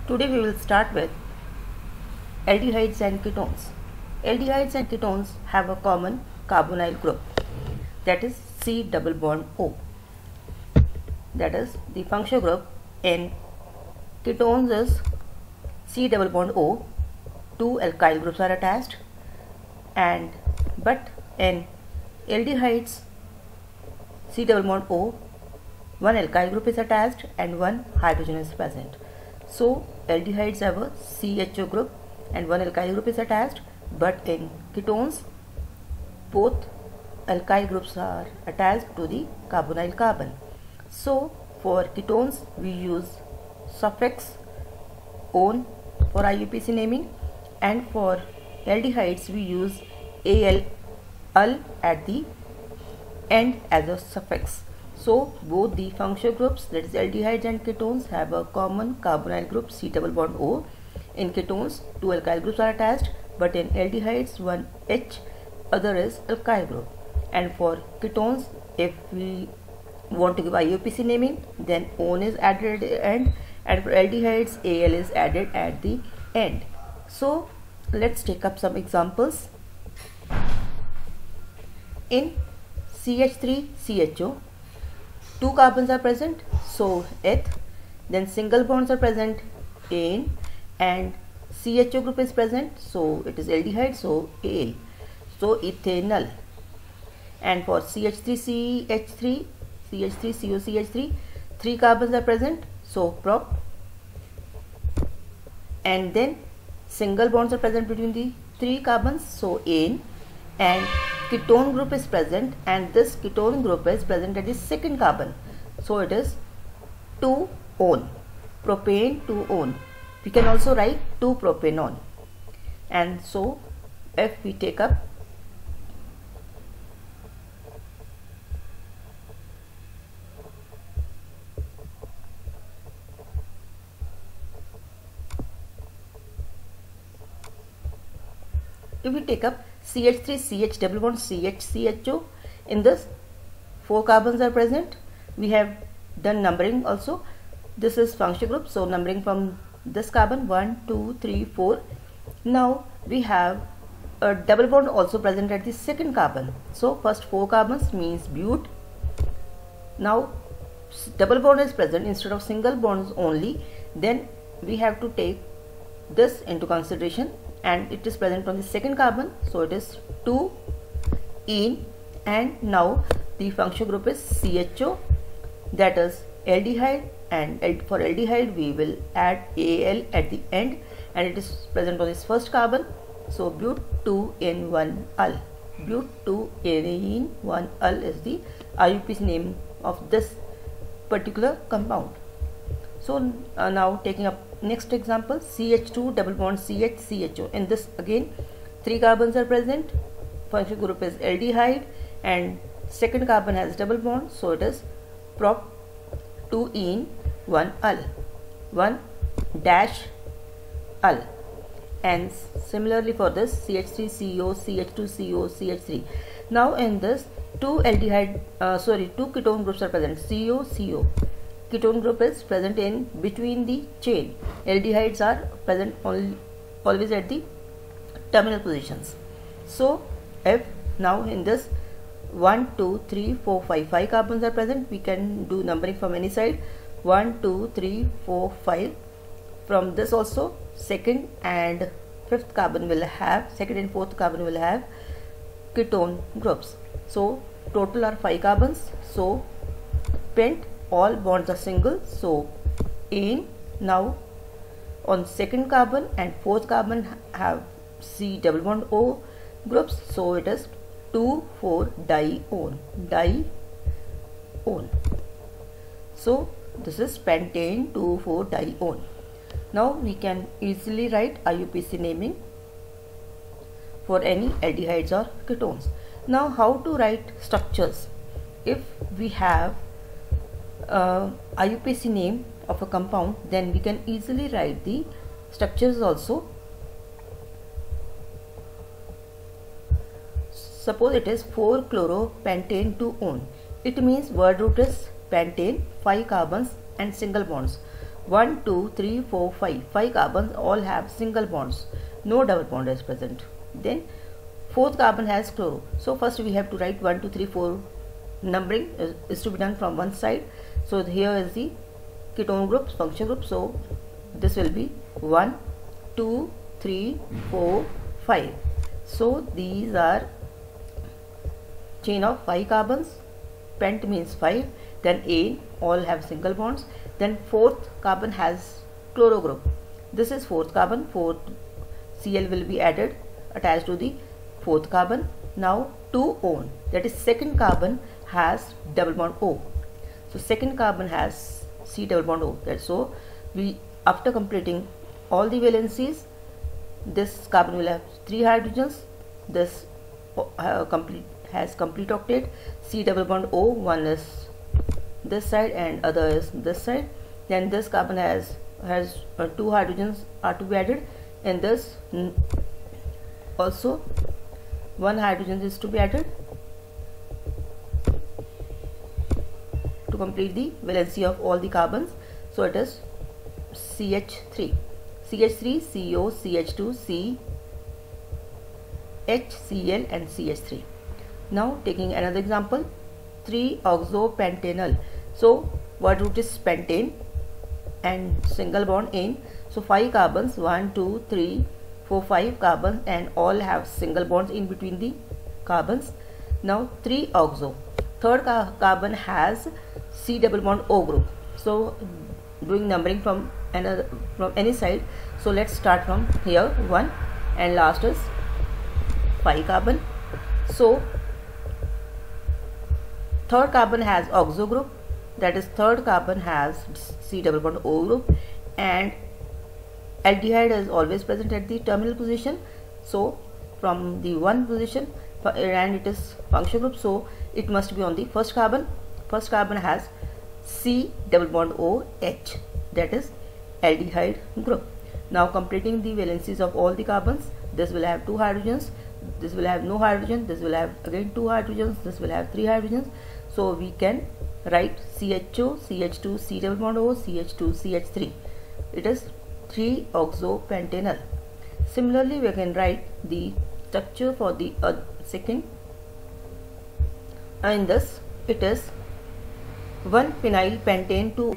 Today we will start with aldehydes and ketones. Aldehydes and ketones have a common carbonyl group, that is C double bond O. That is the functional group in ketones is C double bond O. Two alkyl groups are attached, but in aldehydes C double bond O, one alkyl group is attached and one hydrogen is present. So aldehydes have a CHO group and one alkyl group is attached, but in ketones both alkyl groups are attached to the carbonyl carbon. So for ketones we use suffix -one for IUPAC naming, and for aldehydes we use al at the end as a suffix. So both the functional groups, that is aldehydes and ketones, have a common carbonyl group C double bond O. In ketones two alkyl groups are attached, but in aldehydes one H, other is alkyl group. And for ketones, if we want to give IUPAC naming, then one is added at the end, and for aldehydes Al is added at the end. So let's take up some examples. In CH3CHO, two carbons are present, so eth, then single bonds are present, ane, and CHO group is present, so it is aldehyde, so Al, so ethanol. And for CH3CH3, CH3COCH3, three carbons are present, so prop, and then single bonds are present between the three carbons, so ane, and ketone group is present, and this ketone group is present at the second carbon, so it is 2-one, propane 2-one. We can also write 2-propanone. And so if we take up CH3CH double bond CHCHO, in this four carbons are present. We have done numbering also. This is functional group, so numbering from this carbon 1, 2, 3, 4. Now we have a double bond also present at the second carbon. So first four carbons means bute. Now double bond is present instead of single bonds only. Then we have to take this into consideration, and it is present on the second carbon, so it is 2-ene. And now the functional group is CHO, that is aldehyde, and for aldehyde we will add Al at the end, and it is present on this first carbon, so but2-ene-1-ul. But2-ene-1-ul is the IUPAC name of this particular compound. So now taking up next example, CH2 double bond CHCHO. In this again three carbons are present, functional group is aldehyde, and second carbon has double bond, so it is prop 2-ene-1-ul, 1-ul. And similarly for this CH3CO, CH2CO, CH3. Now in this two ketone groups are present, CO. Ketone group is present in between the chain. Aldehydes are present always at the terminal positions. So if now in this 1, 2, 3, 4, 5 carbons are present, we can do numbering from any side. 1, 2, 3, 4, 5. From this also second and fifth carbon will have, second and fourth carbon will have ketone groups. So total are 5 carbons. So pent, all bonds are single, so ane. Now on second carbon and fourth carbon have C double bond O groups, so it is 2,4-dione. So this is pentane 2,4-dione. Now we can easily write IUPAC naming for any aldehydes or ketones. Now how to write structures? If we have IUPAC name of a compound, then we can easily write the structures also. Suppose it is 4-chloropentane 2-one. It means word root is pentane, 5 carbons and single bonds. 1, 2, 3, 4, 5. 5 carbons all have single bonds. No double bond is present. Then fourth carbon has chloro. So first we have to write 1, 2, 3, 4. Numbering is to be done from one side. So here is the ketone group, function group. So this will be 1, 2, 3, 4, 5. So these are chain of 5 carbons. Pent means 5. Then ane, all have single bonds. Then fourth carbon has chloro group. This is fourth carbon. Fourth Cl will be added, attached to the fourth carbon. Now 2 one, that is second carbon has double bond O. So second carbon has C double bond O. That's so we, after completing all the valencies, this carbon will have 3 hydrogens. This has complete octet. C double bond O, one is this side and other is this side. Then this carbon has 2 hydrogens are to be added, and this also 1 hydrogen is to be added to complete the valency of all the carbons. So it is CH3, CO, CH2, C, HCl and CH3. Now taking another example, 3-oxopentanal. So word root is pentane and single bond ane. So 5 carbons, 1, 2, 3, 4, 5 carbons, and all have single bonds in between the carbons. Now 3-oxo, third carbon has C double bond O group. So doing numbering from any side. So let's start from here, 1, and last is 5 carbon. So third carbon has oxo group, that is third carbon has C double bond O group, and aldehyde is always present at the terminal position. So from the 1 position, and it is function group, so it must be on the first carbon. First carbon has C double bond O H, that is aldehyde group. Now completing the valencies of all the carbons, this will have 2 hydrogens, this will have no hydrogen, this will have again 2 hydrogens, this will have 3 hydrogens. So we can write CHO, CH2, C double bond O, CH2, CH3. It is 3-oxopentanal. Similarly, we can write the structure for the second. In this, it is 1-phenyl pentane to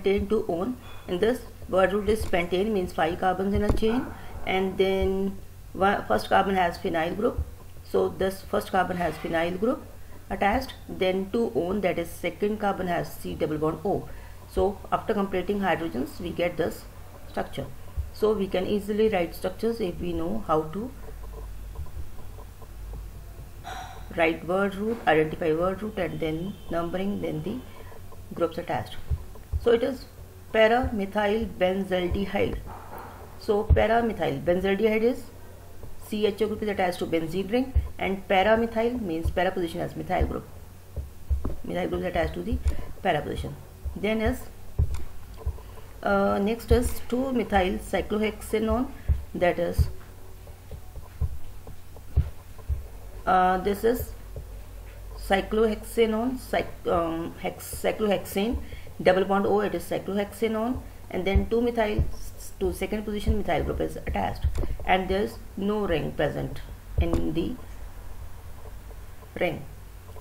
one. In this, word root is pentane, means 5 carbons in a chain, and then first carbon has phenyl group. So this first carbon has phenyl group attached. Then 2 one, that is second carbon has C double bond O. So after completing hydrogens, we get this structure. So we can easily write structures if we know how to write word root, identify word root, and then numbering, then the groups attached. So it is para-methyl benzaldehyde. So para-methyl benzaldehyde is CHO group is attached to benzene ring, and para-methyl means para position as methyl group. Methyl group is attached to the para position. Then is next is 2-methyl cyclohexanone, that is this is cyclohexanone, cyclohexane double bond O, it is cyclohexanone, and then 2-methyl to second position methyl group is attached, and there is no ring present in the ring.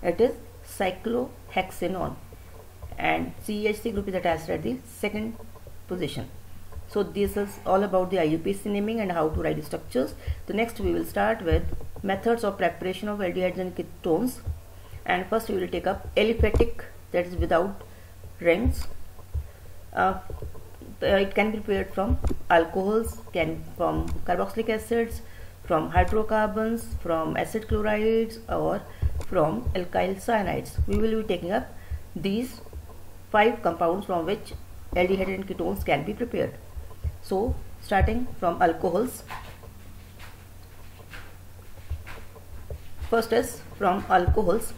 It is cyclohexanone, and CH3 group is attached at the second position. So this is all about the IUPAC naming and how to write the structures. The next we will start with methods of preparation of aldehydes and ketones, and first we will take up aliphatic, that is without rings. It can be prepared from alcohols, from carboxylic acids, from hydrocarbons, from acid chlorides, or from alkyl cyanides. We will be taking up these 5 compounds from which aldehyde and ketones can be prepared. So starting from alcohols, first is from alcohols.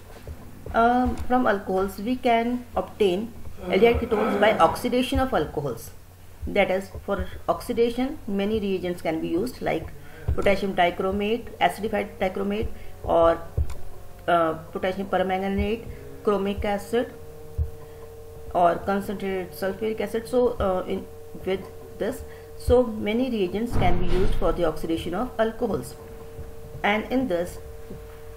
From alcohols we can obtain aldehyde ketones by oxidation of alcohols. That is, for oxidation many reagents can be used, like potassium dichromate, acidified dichromate, or potassium permanganate, chromic acid, or concentrated sulfuric acid. So in with this. So many reagents can be used for the oxidation of alcohols, and in this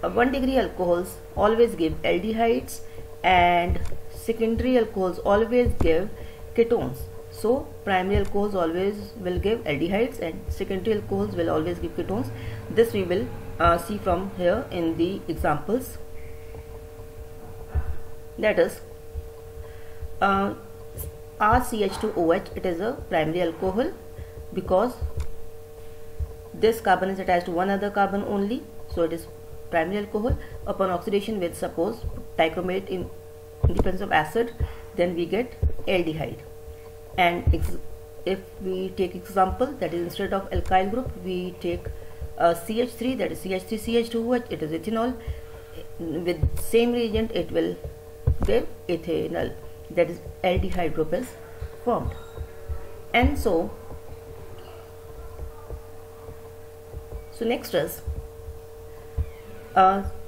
1 degree alcohols always give aldehydes and secondary alcohols always give ketones. So primary alcohols always will give aldehydes and secondary alcohols will always give ketones. This we will see from here in the examples. That is RCH2OH, it is a primary alcohol because this carbon is attached to one other carbon only, so it is primary alcohol. Upon oxidation with suppose dichromate in the presence of acid, then we get aldehyde. And if we take example, that is instead of alkyl group we take CH3, that is CH3CH2OH, it is ethanol. With same reagent it will give ethanol, that is aldehyde group is formed. And so next is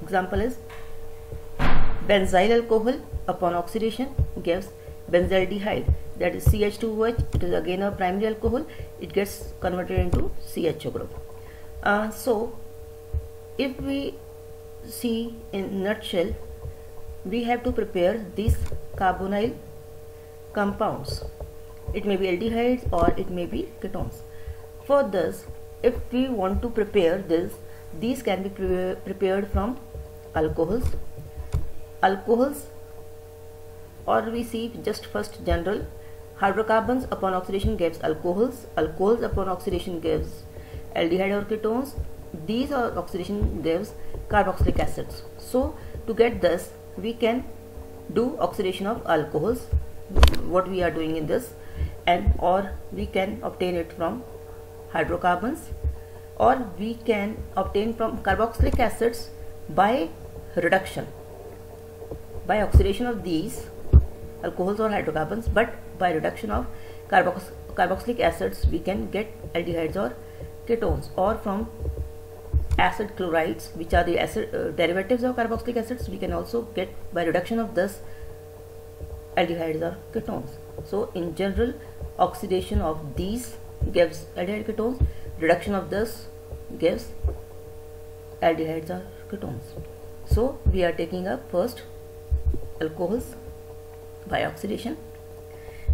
example is benzyl alcohol upon oxidation gives benzaldehyde, that is CH2OH, it is again a primary alcohol, it gets converted into CHO group. So if we see in nutshell, we have to prepare these carbonyl compounds. It may be aldehydes or it may be ketones. For this, if we want to prepare this, these can be prepared from alcohols, or we see just first general hydrocarbons upon oxidation gives alcohols upon oxidation gives aldehyde or ketones, these are oxidation gives carboxylic acids. So to get this we can do oxidation of alcohols, what we are doing in this, and or we can obtain it from hydrocarbons, or we can obtain from carboxylic acids by reduction, by oxidation of these alcohols or hydrocarbons, but by reduction of carboxylic acids we can get aldehydes or ketones, or from acid chlorides, which are the acid derivatives of carboxylic acids, we can also get by reduction of this aldehydes or ketones. So in general, oxidation of these gives aldehyde ketones, reduction of this gives aldehydes or ketones. So we are taking up first alcohols by oxidation.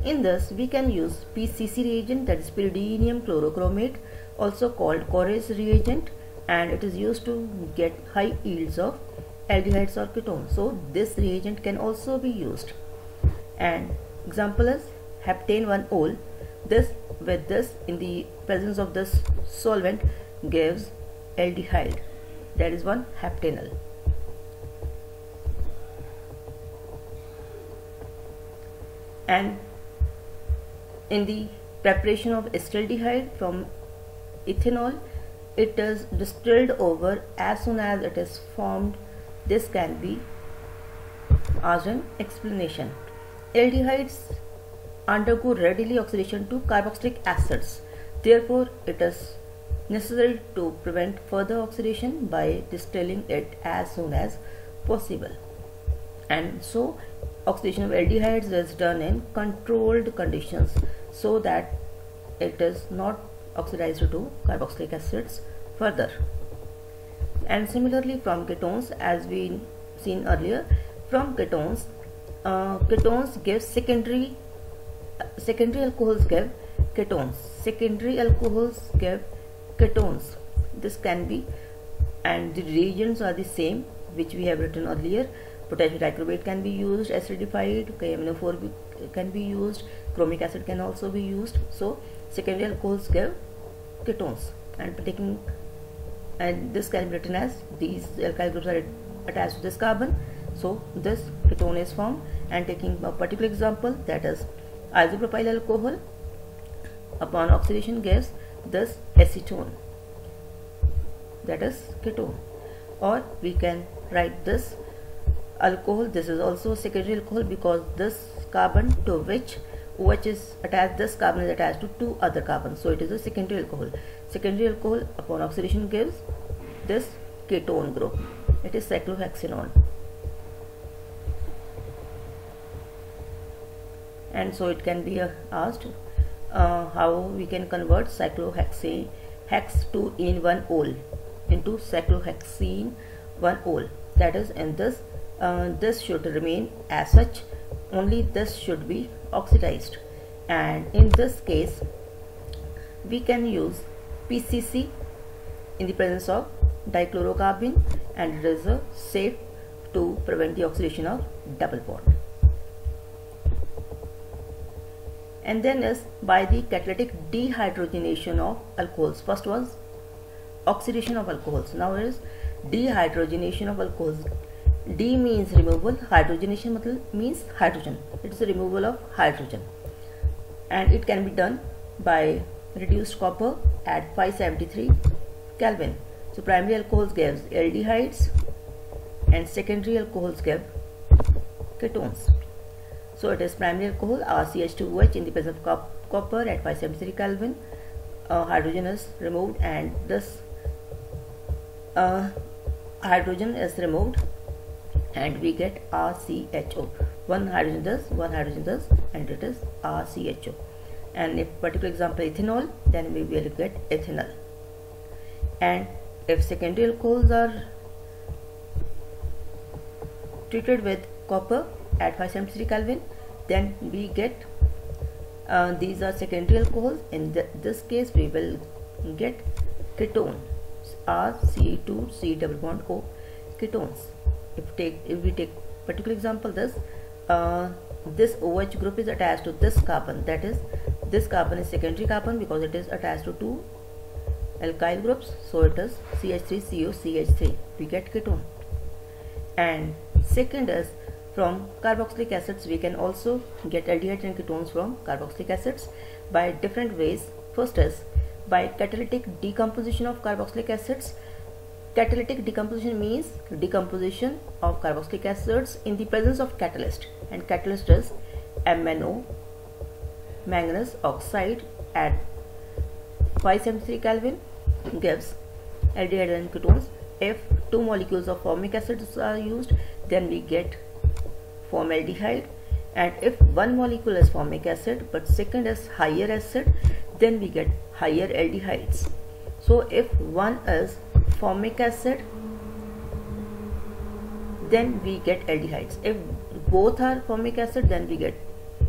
In this we can use PCC reagent, that is pyridinium chlorochromate, also called Corres reagent, and it is used to get high yields of aldehydes or ketones. So this reagent can also be used. And example is heptane 1-ol. This with this in the presence of this solvent gives aldehyde, that is 1-heptanol. And in the preparation of acetaldehyde from ethanol, it is distilled over as soon as it is formed. This can be asked in explanation. Aldehydes undergo readily oxidation to carboxylic acids, therefore it is necessary to prevent further oxidation by distilling it as soon as possible. And so oxidation of aldehydes is done in controlled conditions so that it is not oxidized to carboxylic acids further. And similarly from ketones, as we seen earlier, from ketones, ketones give secondary alcohols give ketones, this can be, and the reagents are the same which we have written earlier. Potassium dichromate can be used, acidified, KMNO4 can be used, chromic acid can also be used. So secondary alcohols give ketones, and this can be written as these alkyl groups are attached to this carbon, so this ketone is formed. And taking a particular example, that is isopropyl alcohol upon oxidation gives this acetone, that is ketone. Or we can write this alcohol, this is also secondary alcohol because this carbon to which OH is attached, this carbon is attached to two other carbons, so it is a secondary alcohol. Secondary alcohol upon oxidation gives this ketone group, it is cyclohexanone. And so it can be asked how we can convert cyclohexane hex 2 in 1 ol into cyclohexene 1 ol. That is, in this this should remain as such, only this should be oxidized, and in this case we can use PCC in the presence of dichlorocarbon, and it is safe to prevent the oxidation of double bond. And then is by the catalytic dehydrogenation of alcohols. First was oxidation of alcohols, now is dehydrogenation of alcohols. D means removal, hydrogenation means hydrogen. It is the removal of hydrogen, and it can be done by reduced copper at 573 Kelvin. So primary alcohols gives aldehydes and secondary alcohols give ketones. So it is primary alcohol RCH2OH in the presence of copper at 573 Kelvin. Hydrogen is removed, and this hydrogen is removed, and we get RCHO. One hydrogen does, and it is RCHO. And if particular example ethanol, then we will get ethanol. And if secondary alcohols are treated with copper at 573 Kelvin, then we get these are secondary alcohols. In this case we will get ketone, RC2C double bond O, ketones. If we take particular example, this OH group is attached to this carbon, that is, this carbon is secondary carbon because it is attached to two alkyl groups, so it is CH3COCH3, we get ketone. And second is from carboxylic acids we can also get aldehydes and ketones from carboxylic acids by different ways. First is by catalytic decomposition of carboxylic acids. Catalytic decomposition means decomposition of carboxylic acids in the presence of catalyst, and catalyst is MnO, manganese oxide at 573 Kelvin gives aldehyde and ketones. If two molecules of formic acid are used, then we get formaldehyde, and if one molecule is formic acid but second is higher acid, then we get higher aldehydes. So if one is formic acid, then we get aldehydes. If both are formic acid, then we get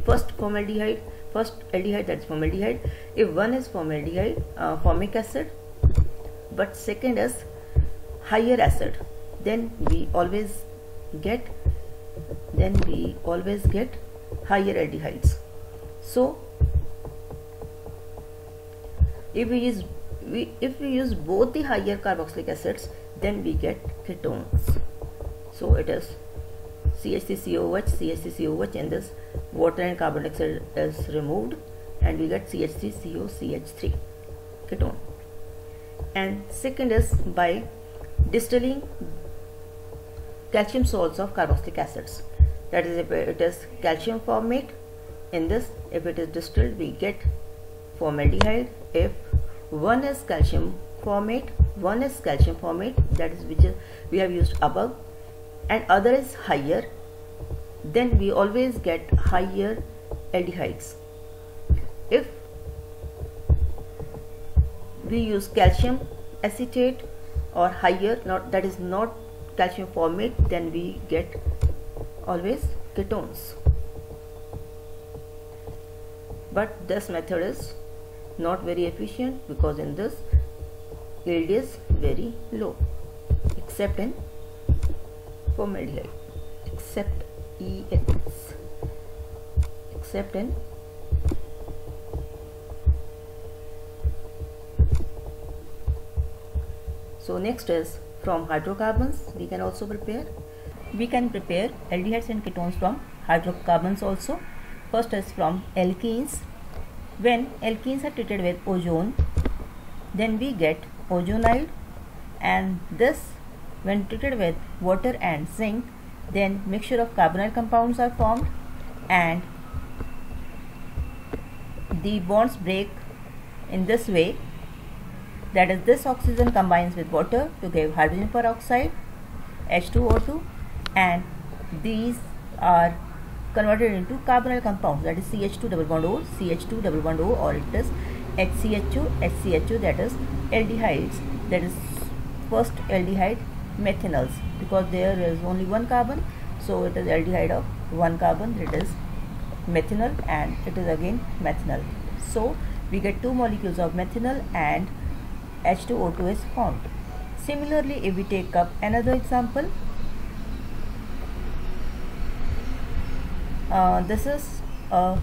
first aldehyde, that is formaldehyde. If one is formaldehyde, formic acid, but second is higher acid, then we always get higher aldehydes. So if we use both the higher carboxylic acids, then we get ketones. So it is CH3COOH, and this water and carbon dioxide is removed, and we get CH3COCH3 ketone. And second is by distilling calcium salts of carboxylic acids, that is, if it is calcium formate, in this if it is distilled we get formaldehyde. If one is calcium formate, that is which we have used above, and other is higher, then we always get higher aldehydes. If we use calcium acetate or higher, that is not calcium formate, then we get always ketones. But this method is not very efficient because in this yield is very low, except in formaldehyde, except in So next is from hydrocarbons we can also prepare. We can prepare aldehydes and ketones from hydrocarbons also. First is from alkenes. When alkenes are treated with ozone, then we get ozonide, and this when treated with water and zinc, then mixture of carbonyl compounds are formed, and the bonds break in this way, that is, this oxygen combines with water to give hydrogen peroxide H2O2, and these are converted into carbonyl compounds, that is CH2 double bond O, CH2 double bond O, or it is HCHO, HCHO, that is aldehydes, that is first aldehyde methanols, because there is only one carbon, so it is aldehyde of one carbon, that is methanol, and it is again methanol. So we get two molecules of methanol and H2O2 is formed. Similarly, if we take up another example, this is a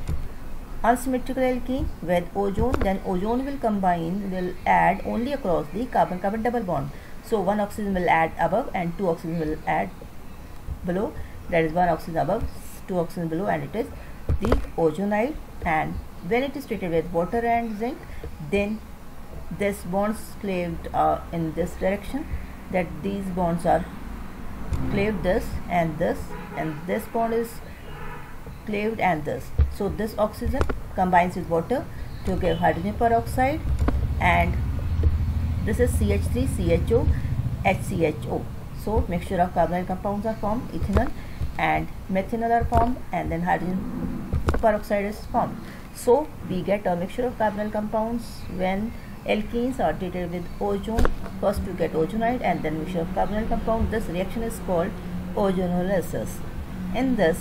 unsymmetrical alkene with ozone, then ozone will add only across the carbon-carbon double bond. So one oxygen will add above and two oxygen will add below, that is one oxygen above, two oxygen below, and it is the ozonide. And when it is treated with water and zinc, then this bonds cleaved in this direction, that these bonds are cleaved this, and this bond is cleaved and this. So this oxygen combines with water to give hydrogen peroxide, and this is CH3CHO HCHO. So mixture of carbonyl compounds are formed, ethanol and methanol are formed, and then hydrogen peroxide is formed. So we get a mixture of carbonyl compounds when alkenes are treated with ozone. First we get ozonide and then mixture of carbonyl compound. This reaction is called ozonolysis. In this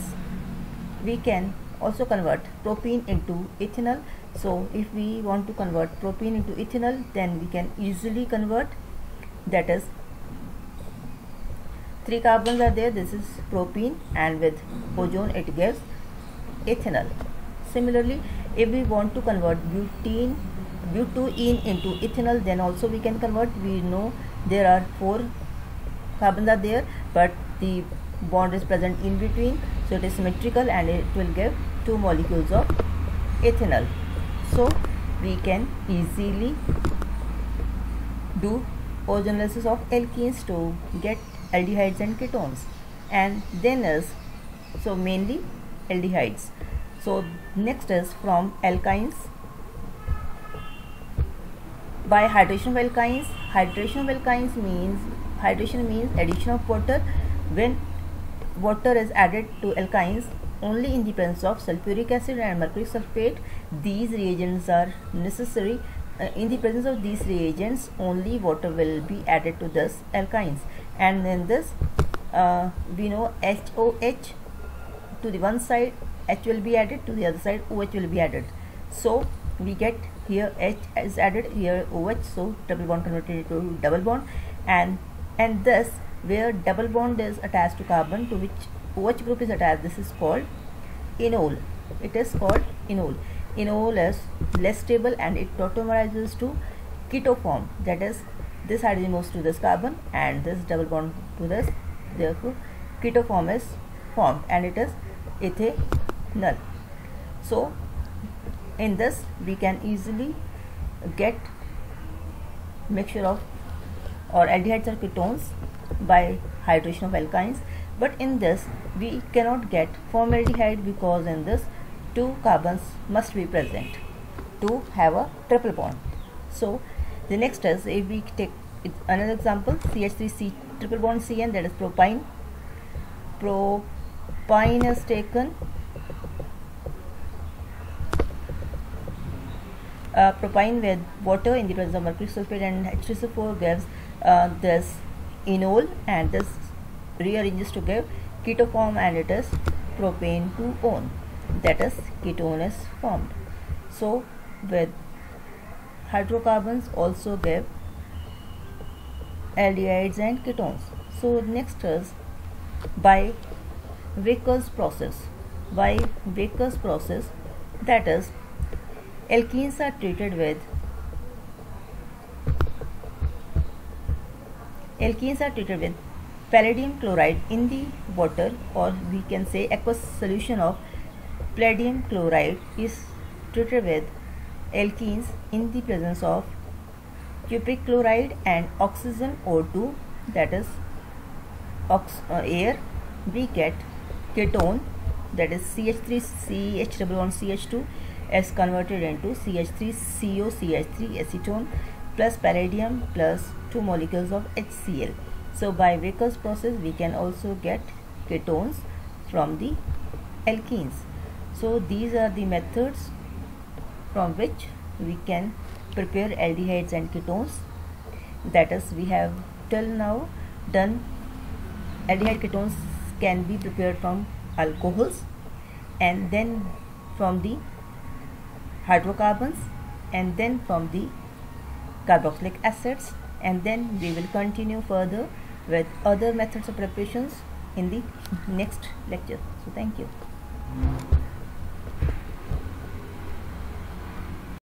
we can also convert propene into ethanol. So if we want to convert propene into ethanol, then we can easily convert, that is 3 carbons are there, this is propene, and with ozone it gives ethanol. Similarly, if we want to convert butene into ethanol, then also we can convert. We know there are 4 carbons are there, but the bond is present in between, so it is symmetrical and it will give 2 molecules of ethanol. So we can easily do ozonolysis of alkenes to get aldehydes and ketones, and then is mainly aldehydes. So next is from alkynes. By hydration of alkynes, hydration means addition of water. When water is added to alkynes only in the presence of sulfuric acid and mercury sulfate, these reagents are necessary. In the presence of these reagents only water will be added to this alkynes, and in this we know HOH, to the one side H will be added, to the other side OH will be added. So we get here H is added, here OH, so double bond converted into double bond, and this where double bond is attached to carbon to which OH group is attached, this is called enol. It is called enol. Enol is less stable and it tautomerizes to keto form, that is this hydrogen moves to this carbon and this double bond to this, therefore keto form is formed and it is ethanol. So in this we can easily get mixture of or aldehydes or ketones by hydration of alkynes, but in this we cannot get formaldehyde because in this 2 carbons must be present to have a triple bond. So the next is, if we take another example, CH3C triple bond CN, that is propine. Propine is taken, propine with water in the presence of mercury sulfate and H2SO4 gives this enol, and this rearranges to give keto form and it is propane 2-one, that is ketone is formed. So with hydrocarbons also give aldehydes and ketones. So next is by Vickers process. By Vickers process, that is alkenes are treated with palladium chloride in the water, or we can say aqueous solution of palladium chloride is treated with alkenes in the presence of cupric chloride and oxygen O2, that is air. We get ketone, that is CH3CH double bond CH2 is converted into CH3CO CH3 acetone plus palladium plus 2 molecules of HCl. So by Vickers process we can also get ketones from the alkenes. So these are the methods from which we can prepare aldehydes and ketones. That is, we have till now done aldehyde ketones can be prepared from alcohols, and then from the hydrocarbons, and then from the carboxylic acids, and then we will continue further with other methods of preparations in the next lecture. So thank you.